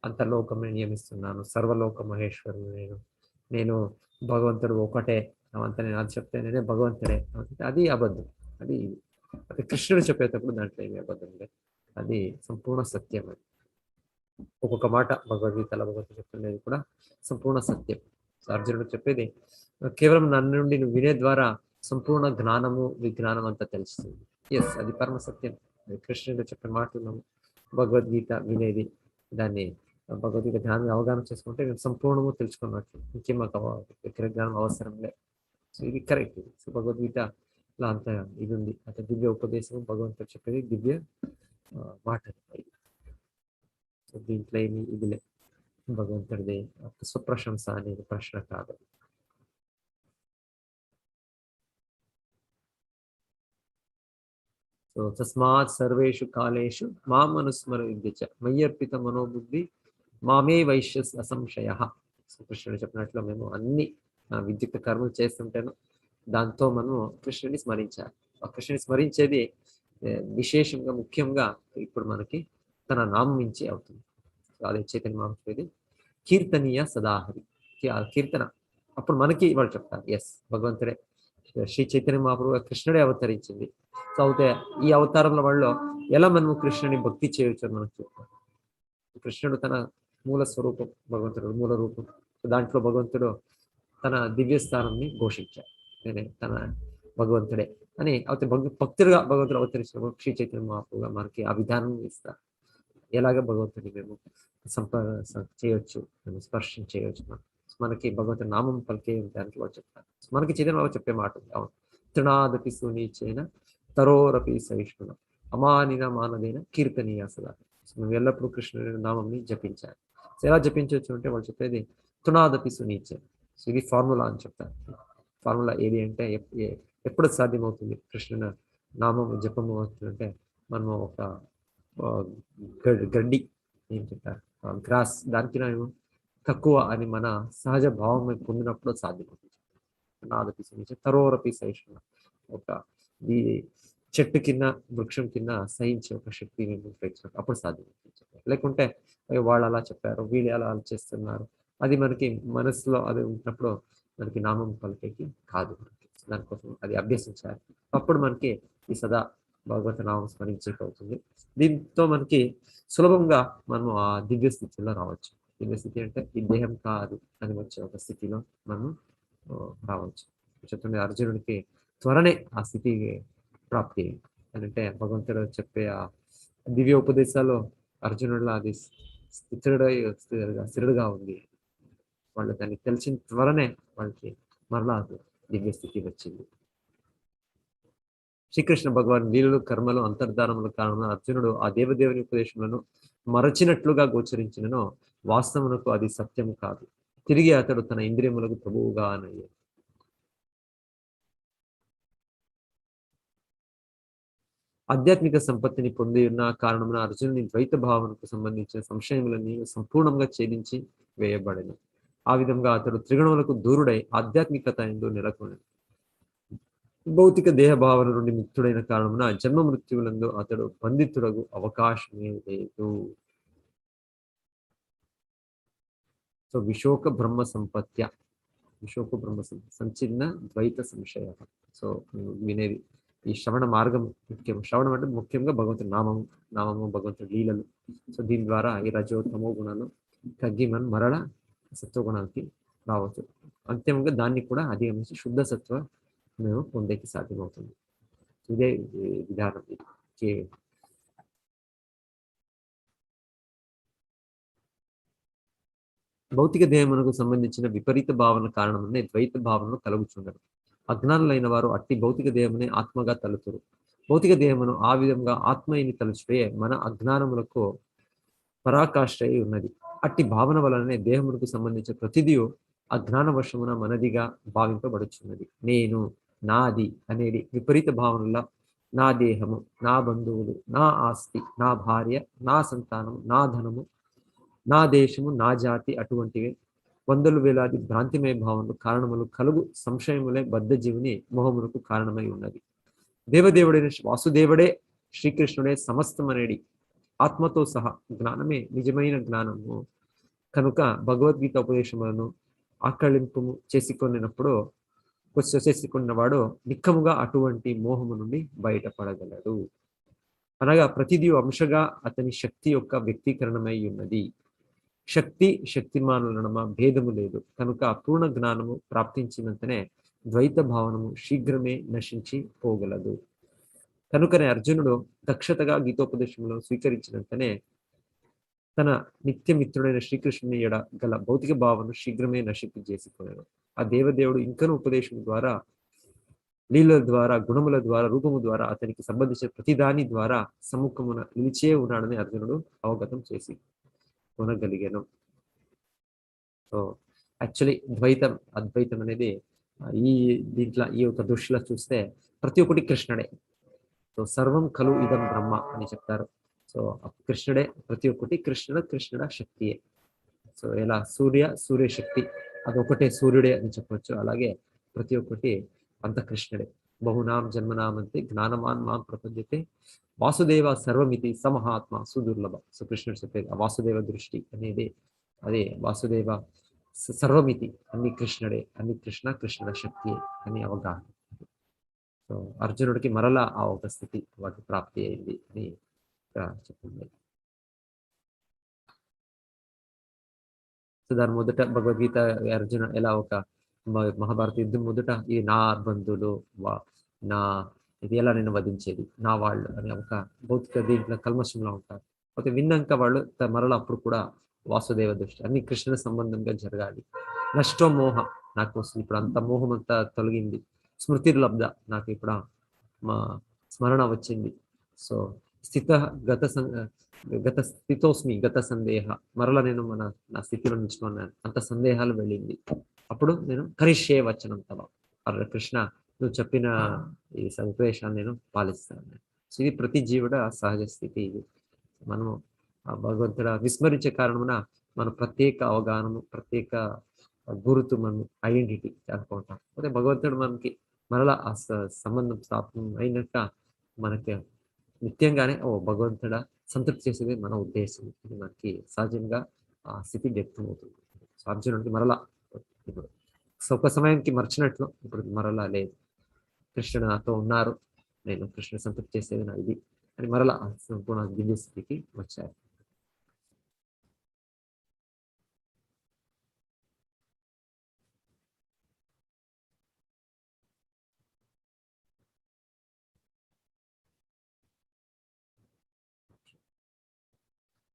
[SPEAKER 1] అంత లోకమే నియమిస్తున్నాను, సర్వలోక మహేశ్వరుడు నేను భగవంతుడు ఒకటే అంత నేను అది చెప్తే నేనే భగవంతుడే, అది అబద్ధం. అది కృష్ణుడు చెప్పేటప్పుడు దాంట్లో ఏమి అబద్ధం లేదు, అది సంపూర్ణ సత్యం. అది ఒక్కొక్క మాట భగవద్గీతలో భగవంతుడు చెప్తున్నది కూడా సంపూర్ణ సత్యం. అర్జునుడు చెప్పేది కేవలం నన్ను నుండి నువ్వు వినే ద్వారా సంపూర్ణ జ్ఞానము విజ్ఞానం అంతా తెలుస్తుంది. ఎస్, అది పరమ సత్యం. కృష్ణుడు చెప్పిన మాటలు భగవద్గీత వినేది, దాన్ని భగవద్గీత జ్ఞానం అవగాహన చేసుకుంటే మేము సంపూర్ణము తెలుసుకున్నట్లు. ఇంకేం మాకు విగ్రహ జ్ఞానం అవసరం లే. సో ఇది కరెక్ట్. సో భగవద్గీతలో అంత ఇది ఉంది. అంత దివ్య ఉపదేశం భగవంతుడు చెప్పేది దివ్య మాటలు. సో దీంట్లో ఏమి ఇది లే. భగవంతుడిది స్వప్రశంస అనేది ప్రశ్న కాదు. సో తస్మాత్ సర్వేషు కాలేషు మాం అనుస్మరయుధ్య మయ్యర్పిత మనోబుద్ధి మామే వైశ్యస్ అసంశయ. కృష్ణుడు చెప్పినట్లు మేము అన్ని విద్యుక్త కర్మలు చేస్తుంటాను, దాంతో మనము కృష్ణుని స్మరించాలి. ఆ కృష్ణుని స్మరించేది విశేషంగా ముఖ్యంగా ఇప్పుడు మనకి తన నామం నుంచి అవుతుంది. అదే చైతన్య మహాప్రభుది కీర్తనీయ సదాహరి కీర్తన. అప్పుడు మనకి వాళ్ళు చెప్తారు ఎస్ భగవంతుడే శ్రీ చైతన్య మహాప్రభు కృష్ణుడే అవతరించింది. సో అయితే ఈ అవతారంలో వాళ్ళు ఎలా మనము కృష్ణుని భక్తి చేయవచ్చు అని మనకు చెప్తారు. కృష్ణుడు తన మూల స్వరూపం, భగవంతుడు మూల రూపం. దాంట్లో భగవంతుడు తన దివ్య స్థానాన్ని ఘోషించారు. నేనే తన భగవంతుడే అని అయితే భక్తులుగా భగవంతుడు అవతరించిన శ్రీ చైతన్య మహాప్రభుగా మనకి ఆ విధానం ఇస్తారు. ఎలాగ భగవంతుని మేము చేయొచ్చు, మేము స్పర్శం చేయవచ్చు. మనకి భగవంతుని నామం పలికే దానికి వాళ్ళు చెప్తారు. మనకి చైతన్య బాబు చెప్పే మాట అవును. తృణాదపి సునీచైన తరోరపి సహిష్ణున అమానిన మానదైన కీర్తనీయ సదా. మేము ఎల్లప్పుడూ కృష్ణుని నామంని జపించాలి. ఎలా జపించవచ్చు అంటే వాళ్ళు చెప్పేది తృణాదపి సునీచైన. ఇది ఫార్ములా అని చెప్తారు. ఫార్ములా ఏది అంటే ఎప్పుడు సాధ్యమవుతుంది కృష్ణుని నామం జపము అవుతుందంటే మనము ఒక గడ్డి ఏం చెప్తారు గ్రాస్ దానికి మేము తక్కువ అని మన సహజ భావం పొందినప్పుడు సాధ్యమవుతుంది. నాదపి సునీచైన తరోరపి సహిష్ణున ఒక ఈ చెట్టు కింద వృక్షం కింద సహించే ఒక శక్తి మేము ఉపయోగించినప్పుడు అప్పుడు సాధ్యమవుతుంది. లేకుంటే వాళ్ళు అలా చెప్పారు, వీళ్ళు అలా చేస్తున్నారు, అది మనకి మనసులో అది ఉంటున్నప్పుడు మనకి నామం పలికేకి కాదు. మనకి దానికోసం అది అభ్యసించాలి. అప్పుడు మనకి ఈ సదా భగవత నామం స్మరించేకి అవుతుంది. దీంతో మనకి సులభంగా మనం ఆ దివ్య స్థితిలో రావచ్చు. దివ్య స్థితి అంటే ఈ దేహం కాదు అని వచ్చే ఒక స్థితిలో మనం రావచ్చు. చెప్తుండే అర్జునుడికి త్వరనే ఆ స్థితి ప్రాప్తి అంటే భగవంతుడు చెప్పే ఆ దివ్య ఉపదేశాలు అర్జునుడిలో అది స్థిరుడుగా ఉంది. వాళ్ళు దాన్ని తెలిసిన త్వరనే వాళ్ళకి మరలా దివ్య స్థితి వచ్చింది. శ్రీకృష్ణ భగవాన్ లీలలు కర్మలు అంతర్ధానముల కారణంగా అర్జునుడు ఆ దేవదేవుని ఉపదేశములను మరచినట్లుగా గోచరించినను వాస్తవమునకు అది సత్యము కాదు. తిరిగి అతడు తన ఇంద్రియములకు ప్రభువుగా అనయ్యాడు. ఆధ్యాత్మిక సంపత్తిని పొంది ఉన్న కారణమున అర్జునుని ద్వైత భావనకు సంబంధించిన సంశయములన్నీ సంపూర్ణంగా ఛేదించి వేయబడను. ఆ విధంగా అతడు త్రిగుణములకు దూరుడై ఆధ్యాత్మికత ఎందు నెలకొనను. భౌతిక దేహ భావన నుండి ముక్తుడైన కారణమున జన్మ మృత్యువులందు అతడు బంధితుడగు అవకాశమే లేదు. సో విశోక బ్రహ్మ సంపత్య, విశోక బ్రహ్మ సంచిన్న ద్వైత సంశయ. సో వినేది ఈ శ్రవణ మార్గం ముఖ్యం. శ్రవణం అంటే ముఖ్యంగా భగవంతుడి నామము భగవంతుడి లీలలు. సో దీని ద్వారా ఈ రజో తమో గుణాలు తగ్గి మనం మరల సత్వగుణానికి రావచ్చు. అంతిమంగా దాన్ని కూడా అధిగమించి శుద్ధ సత్వ మేము పొందేకి సాధ్యమవుతుంది. ఇదే విధానం. భౌతిక దేహమునకు సంబంధించిన విపరీత భావన కారణమనే ద్వైత భావనను కలుగుచుండరు. అజ్ఞానులైన వారు అట్టి భౌతిక దేహమునే ఆత్మగా తలుతురు. భౌతిక దేహమును ఆ విధంగా ఆత్మని తలుచిపోయే మన అజ్ఞానములకు పరాకాష్ఠయి ఉన్నది. అట్టి భావన వలననే దేహమునకు సంబంధించిన ప్రతిదీ అజ్ఞాన వశమున మనదిగా భావింపబడుచున్నది. నేను, నాది అనేది విపరీత భావనల నా దేహము, నా బంధువులు, నా ఆస్తి, నా భార్య, నా సంతానము, నా ధనము, నా దేశము, నా జాతి అటువంటివి వందలు వేలాది భ్రాంతిమయ భావనలు కారణములు కలుగు సంశయములే బద్ధజీవుని మోహమునకు కారణమై ఉన్నది. దేవదేవుడైన వాసుదేవుడే శ్రీకృష్ణుడే సమస్తం అనేది ఆత్మతో సహా జ్ఞానమే నిజమైన జ్ఞానము కనుక భగవద్గీత ఉపదేశములను ఆకళింపు చేసుకున్నవాడు నిక్కముగా అటువంటి మోహము నుండి బయటపడగలడు. అనగా ప్రతిదీ అంశగా అతని శక్తి యొక్క వ్యక్తీకరణమై ఉన్నది. శక్తి శక్తిమానుల నడుమ భేదము లేదు కనుక పూర్ణ జ్ఞానము ప్రాప్తించినంతనే ద్వైత భావనము శీఘ్రమే నశించి పోగలదు. కనుకనే అర్జునుడు దక్షతగా గీతోపదేశంలో స్వీకరించినంతనే తన నిత్యమిత్రుడైన శ్రీకృష్ణుని ఎడ గల భౌతిక భావను శీఘ్రమే నశింపజేసిపోయాడు. ఆ దేవదేవుడు ఇంకను ఉపదేశం ద్వారా, లీలల ద్వారా, గుణముల ద్వారా, రూపము ద్వారా అతనికి సంబంధించిన ప్రతిదాని ద్వారా సముఖమున నిలిచే ఉన్నాడని అర్జునుడు అవగతం చేసి కొనగలిగాను. సో యాక్చువల్లీ ద్వైతం, అద్వైతం అనేది ఈ దీంట్లో ఈ యొక్క దృష్టిలో చూస్తే ప్రతి ఒక్కటి కృష్ణుడే. సో సర్వం ఖలు ఇదం బ్రహ్మ అని చెప్తారు. సో కృష్ణుడే ప్రతి ఒక్కటి, కృష్ణుడ శక్తియే. సో ఎలా సూర్య శక్తి అదొకటే, సూర్యుడే అని చెప్పొచ్చు. అలాగే ప్రతి ఒక్కటి అంత కృష్ణుడే. బహునాం జన్మనామంతే జ్ఞానవాన్ మాం ప్రపంచతే వాసుదేవ సర్వమితి సమహాత్మ సుదుర్లభ. సో కృష్ణుడు చెప్పేది ఆ వాసుదేవ దృష్టి అనేది, అదే వాసుదేవ సర్వమితి, అన్ని కృష్ణుడే, అన్ని కృష్ణుడ శక్తియే అని అవగాహన. సో అర్జునుడికి మరలా ఆ ఒక స్థితి వాటి ప్రాప్తి అయింది అని చెప్తుంది. సో దాని మొదట భగవద్గీత అర్జున ఎలా ఒక మహాభారత యుద్ధం మొదట ఇది నా బంధువులు, నా ఇది ఎలా నేను వధించేది, నా వాళ్ళు అనే ఒక భౌతిక దీంట్లో కల్మషంలో ఉంటారు. ఓకే, విన్నాక వాళ్ళు మరలా అప్పుడు కూడా వాసుదేవ దృష్టి అన్ని కృష్ణ సంబంధంగా జరగాలి. నష్టో మోహ, నాకు ఇప్పుడు అంత మోహం అంతా తొలగింది. స్మృతిర్లబ్ధ, నాకు ఇప్పుడు మా స్మరణ వచ్చింది. సో గత స్థితోస్మి గత సందేహ, మరలా నేను నా స్థితిలో నిల్చుకున్నాను, అంత సందేహాలు వెళ్ళింది. అప్పుడు నేను కరిష్యే వచనం తవ, కృష్ణ నువ్వు చెప్పిన ఈ ఉపదేశాన్ని నేను పాలిస్తాను. సో ఇది ప్రతి జీవుడ సహజ స్థితి. ఇది మనము భగవంతుడ విస్మరించే కారణమున మన ప్రత్యేక అవగాహన, ప్రత్యేక గురుతు, మన ఐడెంటిటీ అనుకుంటాం. అదే భగవంతుడు మనకి మరలా ఆ సంబంధం స్థాపనం అయినాక మనకి నిత్యంగానే భగవంతుడా సంతృప్తి చేసేది మన ఉద్దేశం. ఇది మనకి సహజంగా ఆ స్థితి వ్యక్తమవుతుంది. అర్జునుడికి మరలా ఇప్పుడు ఒక సమయానికి మర్చినట్లు ఇప్పుడు మరలా లేదు, కృష్ణుడు నాతో ఉన్నారు, నేను కృష్ణుడు సంతృప్తి చేసేది నా ఇది అని మరలా సంపూర్ణ దివ్య స్థితికి వచ్చారు.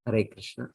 [SPEAKER 1] హరే కృష్ణ.